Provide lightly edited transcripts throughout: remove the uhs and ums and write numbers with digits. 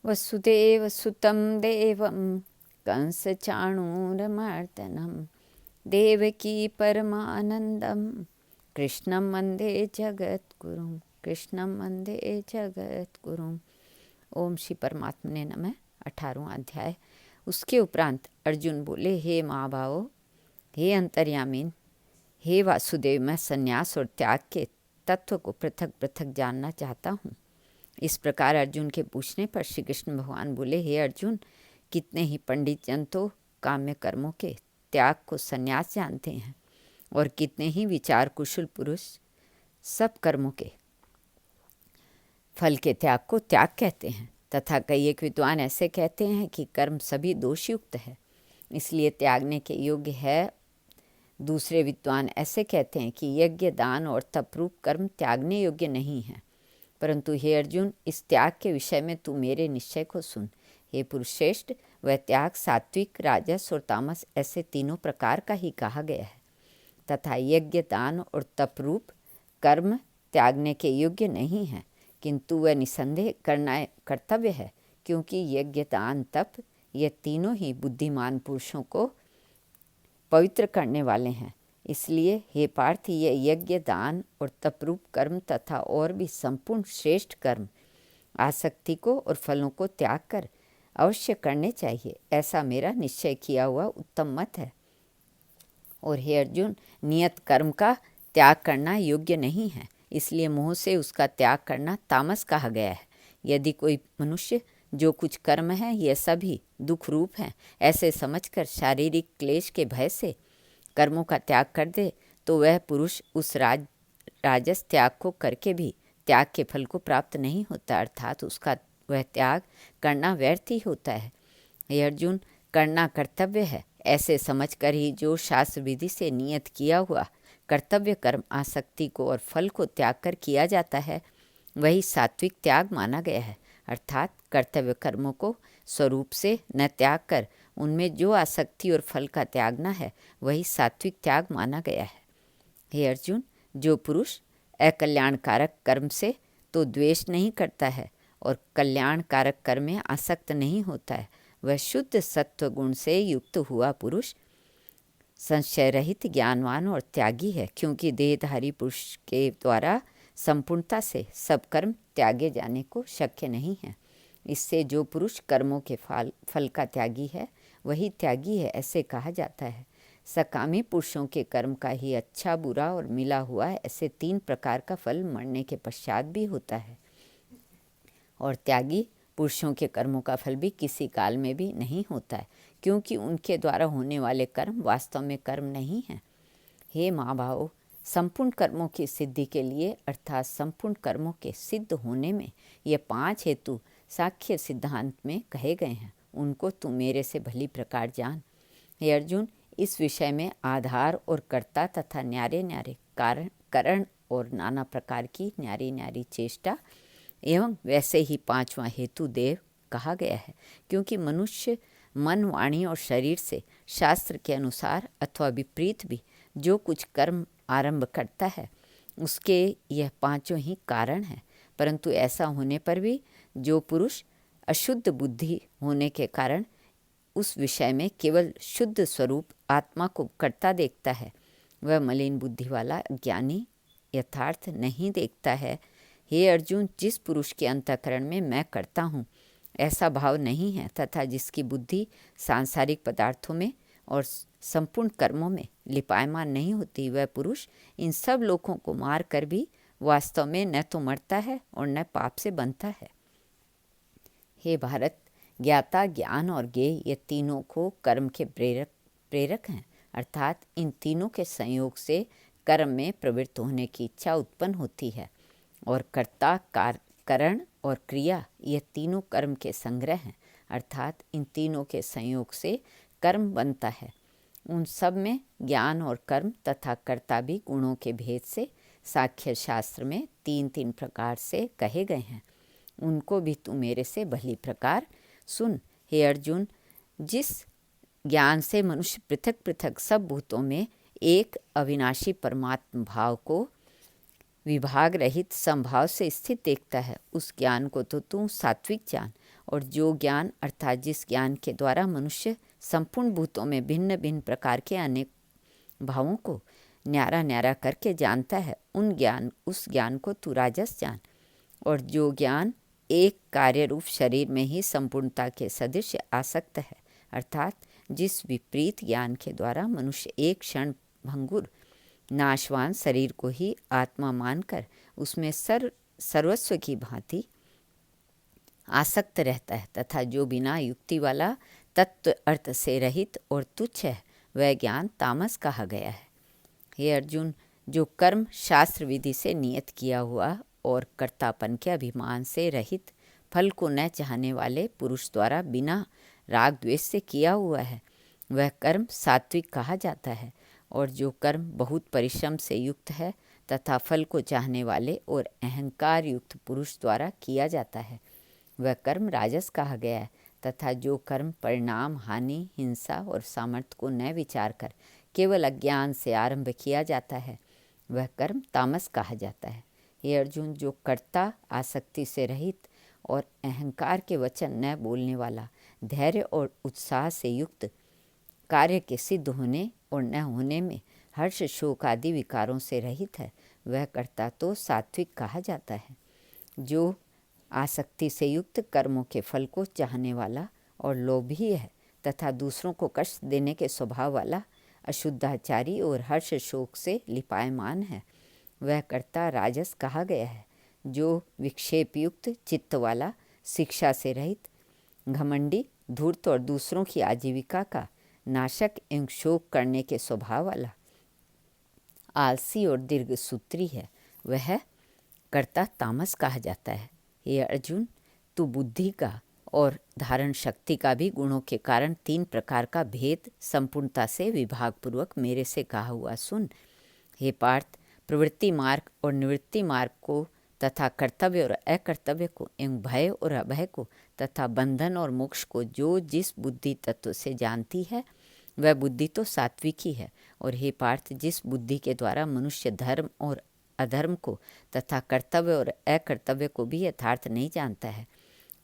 वसुदेवसुतं देवं कंसचाणूरमर्दनं देवकी परमानन्दं कृष्णं वन्दे जगद्गुरुं कृष्णं वन्दे जगद्गुरुं। ओम श्री परमात्मने नमः। 18वां अध्याय। उसके उपरांत अर्जुन बोले, हे महाभावो, हे अंतर्यामीन, हे वासुदेव, मैं संन्यास और त्याग के तत्व को पृथक पृथक जानना चाहता हूँ। इस प्रकार अर्जुन के पूछने पर श्री कृष्ण भगवान बोले, हे अर्जुन, कितने ही पंडित जन तो काम्य कर्मों के त्याग को संन्यास जानते हैं और कितने ही विचार कुशल पुरुष सब कर्मों के फल के त्याग को त्याग कहते हैं, तथा कई एक विद्वान ऐसे कहते हैं कि कर्म सभी दोषयुक्त है, इसलिए त्यागने के योग्य है। दूसरे विद्वान ऐसे कहते हैं कि यज्ञ, दान और तपरूप कर्म त्यागने योग्य नहीं है। परंतु हे अर्जुन, इस त्याग के विषय में तू मेरे निश्चय को सुन। हे पुरुषश्रेष्ठ, वह त्याग सात्विक, राजस और तामस ऐसे तीनों प्रकार का ही कहा गया है, तथा यज्ञ, दान और तपरूप कर्म त्यागने के योग्य नहीं है, किंतु वह निसंदेह करना कर्तव्य है, क्योंकि यज्ञ, दान, तप ये तीनों ही बुद्धिमान पुरुषों को पवित्र करने वाले हैं। इसलिए हे पार्थ, ये यज्ञ, दान और तपरूप कर्म तथा और भी संपूर्ण श्रेष्ठ कर्म आसक्ति को और फलों को त्याग कर अवश्य करने चाहिए, ऐसा मेरा निश्चय किया हुआ उत्तम मत है। और हे अर्जुन, नियत कर्म का त्याग करना योग्य नहीं है, इसलिए मोह से उसका त्याग करना तामस कहा गया है। यदि कोई मनुष्य जो कुछ कर्म है ये सभी दुख रूप हैं ऐसे समझकर शारीरिक क्लेश के भय से कर्मों का त्याग कर दे, तो वह पुरुष उस राजस त्याग को करके भी त्याग के फल को प्राप्त नहीं होता, अर्थात उसका वह त्याग करना व्यर्थ ही होता है। हे अर्जुन, करना कर्तव्य है ऐसे समझकर ही जो शास्त्र विधि से नियत किया हुआ कर्तव्य कर्म आसक्ति को और फल को त्याग कर किया जाता है, वही सात्विक त्याग माना गया है। अर्थात कर्तव्य कर्मों को स्वरूप से न त्याग कर उनमें जो आसक्ति और फल का त्यागना है, वही सात्विक त्याग माना गया है। हे अर्जुन, जो पुरुष अकल्याणकारक कर्म से तो द्वेष नहीं करता है और कल्याणकारक कर्म में आसक्त नहीं होता है, वह शुद्ध सत्व गुण से युक्त हुआ पुरुष संशय रहित, ज्ञानवान और त्यागी है, क्योंकि देहधारी पुरुष के द्वारा संपूर्णता से सब कर्म त्यागे जाने को शक्य नहीं है। इससे जो पुरुष कर्मों के फल का त्यागी है वही त्यागी है ऐसे कहा जाता है। सकामी पुरुषों के कर्म का ही अच्छा, बुरा और मिला हुआ ऐसे 3 प्रकार का फल मरने के पश्चात भी होता है, और त्यागी पुरुषों के कर्मों का फल भी किसी काल में भी नहीं होता है, क्योंकि उनके द्वारा होने वाले कर्म वास्तव में कर्म नहीं हैं। हे महाभावो, संपूर्ण कर्मों की सिद्धि के लिए अर्थात संपूर्ण कर्मों के सिद्ध होने में ये 5 हेतु सांख्य सिद्धांत में कहे गए हैं, उनको तू मेरे से भली प्रकार जान। हे अर्जुन, इस विषय में आधार और कर्ता तथा न्यारे न्यारे कारण और नाना प्रकार की न्यारी न्यारी चेष्टा एवं वैसे ही 5वां हेतु देव कहा गया है, क्योंकि मनुष्य मन, वाणी और शरीर से शास्त्र के अनुसार अथवा विपरीत भी जो कुछ कर्म आरंभ करता है उसके यह 5 ही कारण हैं। परंतु ऐसा होने पर भी जो पुरुष अशुद्ध बुद्धि होने के कारण उस विषय में केवल शुद्ध स्वरूप आत्मा को करता देखता है, वह मलिन बुद्धि वाला ज्ञानी यथार्थ नहीं देखता है। हे अर्जुन, जिस पुरुष के अंतःकरण में मैं करता हूँ ऐसा भाव नहीं है तथा जिसकी बुद्धि सांसारिक पदार्थों में और संपूर्ण कर्मों में लिपायमान नहीं होती, वह पुरुष इन सब लोगों को मार कर भी वास्तव में न तो मरता है और न पाप से बंधता है। हे भारत, ज्ञाता, ज्ञान और ज्ञेय ये तीनों को कर्म के प्रेरक हैं, अर्थात इन तीनों के संयोग से कर्म में प्रवृत्त होने की इच्छा उत्पन्न होती है, और कर्ता, करण और क्रिया ये तीनों कर्म के संग्रह हैं, अर्थात इन तीनों के संयोग से कर्म बनता है। उन सब में ज्ञान और कर्म तथा कर्ता भी गुणों के भेद से सांख्य शास्त्र में 3-3 प्रकार से कहे गए हैं, उनको भी तू मेरे से भली प्रकार सुन। हे अर्जुन, जिस ज्ञान से मनुष्य पृथक पृथक सब भूतों में एक अविनाशी परमात्म भाव को विभाग रहित संभाव से स्थित देखता है, उस ज्ञान को तो तू सात्विक जान, और जो ज्ञान अर्थात जिस ज्ञान के द्वारा मनुष्य संपूर्ण भूतों में भिन्न भिन्न प्रकार के अनेक भावों को न्यारा न्यारा करके जानता है, उस ज्ञान को तू राजस जान। और जो ज्ञान एक कार्य रूप शरीर में ही संपूर्णता के सदृश आसक्त है, अर्थात जिस विपरीत ज्ञान के द्वारा मनुष्य एक क्षण भंगुर नाशवान शरीर को ही आत्मा मानकर उसमें सर्वस्व की भांति आसक्त रहता है, तथा जो बिना युक्ति वाला तत्व अर्थ से रहित और तुच्छ है, वह ज्ञान तामस कहा गया है। हे अर्जुन, जो कर्म शास्त्र विधि से नियत किया हुआ और कर्तापन के अभिमान से रहित फल को न चाहने वाले पुरुष द्वारा बिना राग द्वेष से किया हुआ है, वह कर्म सात्विक कहा जाता है। और जो कर्म बहुत परिश्रम से युक्त है तथा फल को चाहने वाले और अहंकार युक्त पुरुष द्वारा किया जाता है, वह कर्म राजस कहा गया है। तथा जो कर्म परिणाम, हानि, हिंसा और सामर्थ्य को न विचार कर केवल अज्ञान से आरंभ किया जाता है, वह कर्म तामस कहा जाता है। हे अर्जुन, जो कर्ता आसक्ति से रहित और अहंकार के वचन न बोलने वाला, धैर्य और उत्साह से युक्त, कार्य के सिद्ध होने और न होने में हर्ष शोक आदि विकारों से रहित है, वह कर्ता तो सात्विक कहा जाता है। जो आसक्ति से युक्त कर्मों के फल को चाहने वाला और लोभी है तथा दूसरों को कष्ट देने के स्वभाव वाला, अशुद्धाचारी और हर्ष शोक से लिपायमान है, वह कर्ता राजस कहा गया है। जो विक्षेप युक्त चित्त वाला, शिक्षा से रहित, घमंडी, धूर्त और दूसरों की आजीविका का नाशक एवं शोक करने के स्वभाव वाला, आलसी और दीर्घसूत्री है, वह कर्ता तामस कहा जाता है। हे अर्जुन, तू बुद्धि का और धारण शक्ति का भी गुणों के कारण 3 प्रकार का भेद संपूर्णता से विभागपूर्वक मेरे से कहा हुआ सुन। हे पार्थ, प्रवृत्ति मार्ग और निवृत्ति मार्ग को तथा कर्तव्य और अकर्तव्य को एवं भय और अभय को तथा बंधन और मोक्ष को जो जिस बुद्धि तत्व से जानती है, वह बुद्धि तो सात्विक ही है। और हे पार्थ, जिस बुद्धि के द्वारा मनुष्य धर्म और अधर्म को तथा कर्तव्य और अकर्तव्य को भी यथार्थ नहीं जानता है,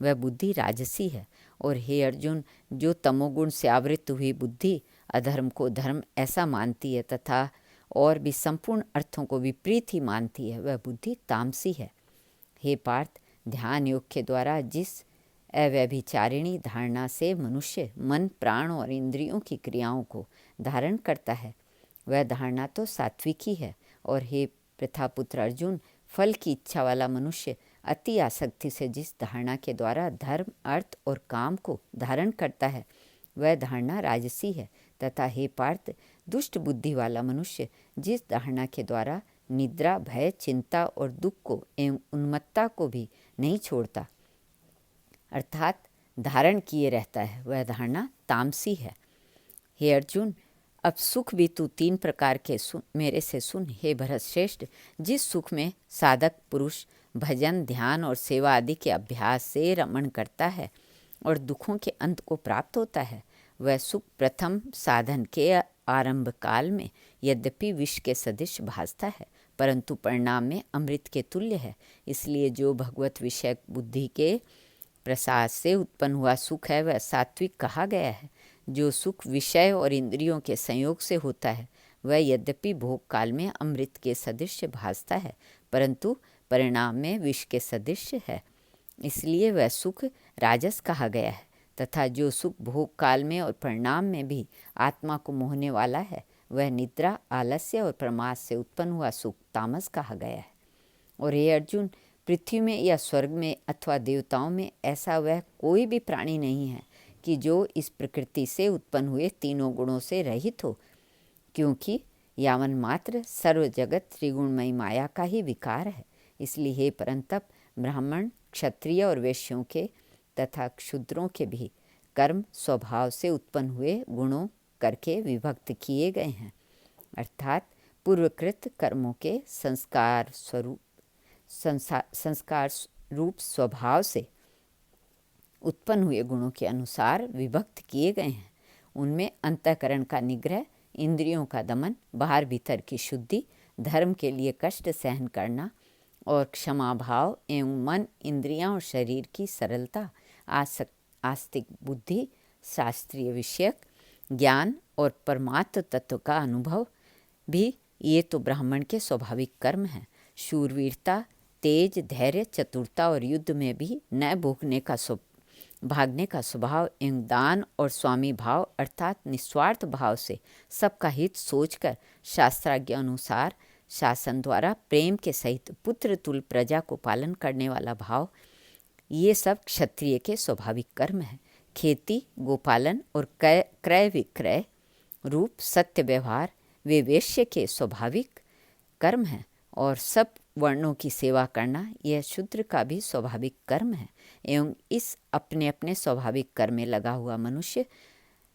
वह बुद्धि राजसी है। और हे अर्जुन, जो तमोगुण से आवृत हुई बुद्धि अधर्म को धर्म ऐसा मानती है तथा और भी संपूर्ण अर्थों को विपरीत ही मानती है, वह बुद्धि तामसी है। हे पार्थ, ध्यान योग के द्वारा जिस अव्यभिचारिणी धारणा से मनुष्य मन, प्राण और इंद्रियों की क्रियाओं को धारण करता है, वह धारणा तो सात्विक ही है। और हे प्रथापुत्र अर्जुन, फल की इच्छा वाला मनुष्य अति आसक्ति से जिस धारणा के द्वारा धर्म, अर्थ और काम को धारण करता है, वह धारणा राजसी है। तथा हे पार्थ, दुष्ट बुद्धि वाला मनुष्य जिस धारणा के द्वारा निद्रा, भय, चिंता और दुख को एवं उन्मत्तता को भी नहीं छोड़ता, अर्थात धारण किए रहता है, वह धारणा तामसी है। हे अर्जुन, अब सुख भी तू 3 प्रकार के मेरे से सुन। हे भरत श्रेष्ठ, जिस सुख में साधक पुरुष भजन, ध्यान और सेवा आदि के अभ्यास से रमण करता है और दुखों के अंत को प्राप्त होता है, वह सुख प्रथम साधन के आरंभ काल में यद्यपि विष के सदृश भासता है, परंतु परिणाम में अमृत के तुल्य है। इसलिए जो भगवत विषय बुद्धि के प्रसाद से उत्पन्न हुआ सुख है, वह सात्विक कहा गया है। जो सुख विषय और इंद्रियों के संयोग से होता है, वह यद्यपि भोग काल में अमृत के सदृश भासता है, परंतु परिणाम में विष के सदृश है, इसलिए वह सुख राजस कहा गया है। तथा जो सुख भोग काल में और परिणाम में भी आत्मा को मोहने वाला है, वह निद्रा, आलस्य और प्रमाद से उत्पन्न हुआ सुख तामस कहा गया है। और हे अर्जुन, पृथ्वी में या स्वर्ग में अथवा देवताओं में ऐसा वह कोई भी प्राणी नहीं है कि जो इस प्रकृति से उत्पन्न हुए तीनों गुणों से रहित हो, क्योंकि यावन मात्र सर्व जगत त्रिगुणमयी माया का ही विकार है। इसलिए हे परंतप, ब्राह्मण, क्षत्रिय और वैश्यों के तथा क्षुद्रों के भी कर्म स्वभाव से उत्पन्न हुए गुणों करके विभक्त किए गए हैं, अर्थात पूर्वकृत कर्मों के संस्कार रूप स्वभाव से उत्पन्न हुए गुणों के अनुसार विभक्त किए गए हैं। उनमें अंतःकरण का निग्रह, इंद्रियों का दमन, बाहर भीतर की शुद्धि, धर्म के लिए कष्ट सहन करना और क्षमा भाव एवं मन, इंद्रियां और शरीर की सरलता, आस्तिक बुद्धि, शास्त्रीय विषयक ज्ञान और परमात्म तत्व का अनुभव भी ये तो ब्राह्मण के स्वाभाविक कर्म हैं। शूरवीरता, तेज, धैर्य, चतुरता और युद्ध में भी न भागने का स्वभाव एवं दान और स्वामी भाव अर्थात निस्वार्थ भाव से सबका हित सोचकर शास्त्राज्ञ अनुसार शासन द्वारा प्रेम के सहित पुत्र तुल्य प्रजा को पालन करने वाला भाव, ये सब क्षत्रिय के स्वाभाविक कर्म हैं। खेती, गोपालन और क्रय विक्रय रूप सत्य व्यवहार वे वैश्य के स्वाभाविक कर्म हैं और सब वर्णों की सेवा करना यह शूद्र का भी स्वाभाविक कर्म है। एवं इस अपने अपने स्वाभाविक कर्म में लगा हुआ मनुष्य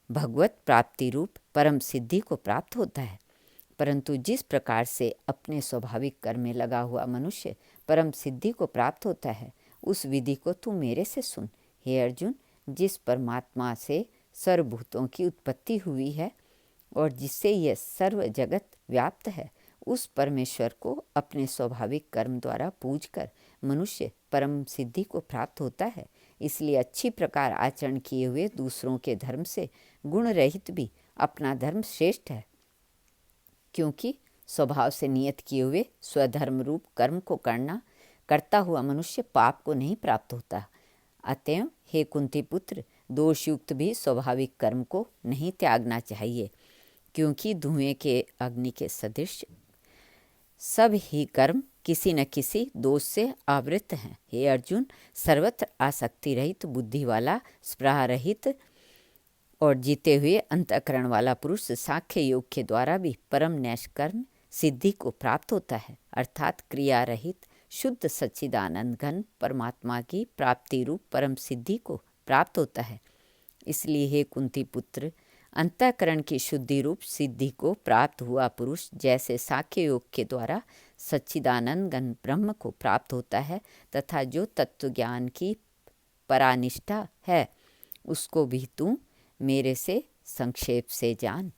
भगवत प्राप्ति रूप परम सिद्धि को प्राप्त होता है। परंतु जिस प्रकार से अपने स्वाभाविक कर्म में लगा हुआ मनुष्य परम सिद्धि को प्राप्त होता है, उस विधि को तू मेरे से सुन। हे अर्जुन, जिस परमात्मा से सर्वभूतों की उत्पत्ति हुई है और जिससे यह सर्व जगत व्याप्त है, उस परमेश्वर को अपने स्वाभाविक कर्म द्वारा पूजकर मनुष्य परम सिद्धि को प्राप्त होता है। इसलिए अच्छी प्रकार आचरण किए हुए दूसरों के धर्म से गुण रहित भी अपना धर्म श्रेष्ठ है, क्योंकि स्वभाव से नियत किए हुए स्वधर्म रूप कर्म को करता हुआ मनुष्य पाप को नहीं प्राप्त होता। अतएव हे कुंती पुत्र, दोषयुक्त भी स्वाभाविक कर्म को नहीं त्यागना चाहिए, क्योंकि धुएं के अग्नि के सदृश सब ही कर्म किसी न किसी दोष से आवृत हैं। हे अर्जुन, सर्वत्र आसक्ति रहित बुद्धि वाला, स्पृहा रहित और जीते हुए अंतःकरण वाला पुरुष सांख्य योग के द्वारा भी परम नैष्कर्म सिद्धि को प्राप्त होता है, अर्थात क्रिया रहित शुद्ध सच्चिदानंद घन परमात्मा की प्राप्ति रूप परम सिद्धि को प्राप्त होता है। इसलिए हे कुंती पुत्र, अंतःकरण की शुद्धि रूप सिद्धि को प्राप्त हुआ पुरुष जैसे सांख्य योग के द्वारा सच्चिदानंद घन ब्रह्म को प्राप्त होता है तथा जो तत्व ज्ञान की परानिष्ठा है, उसको भी तू मेरे से संक्षेप से जान।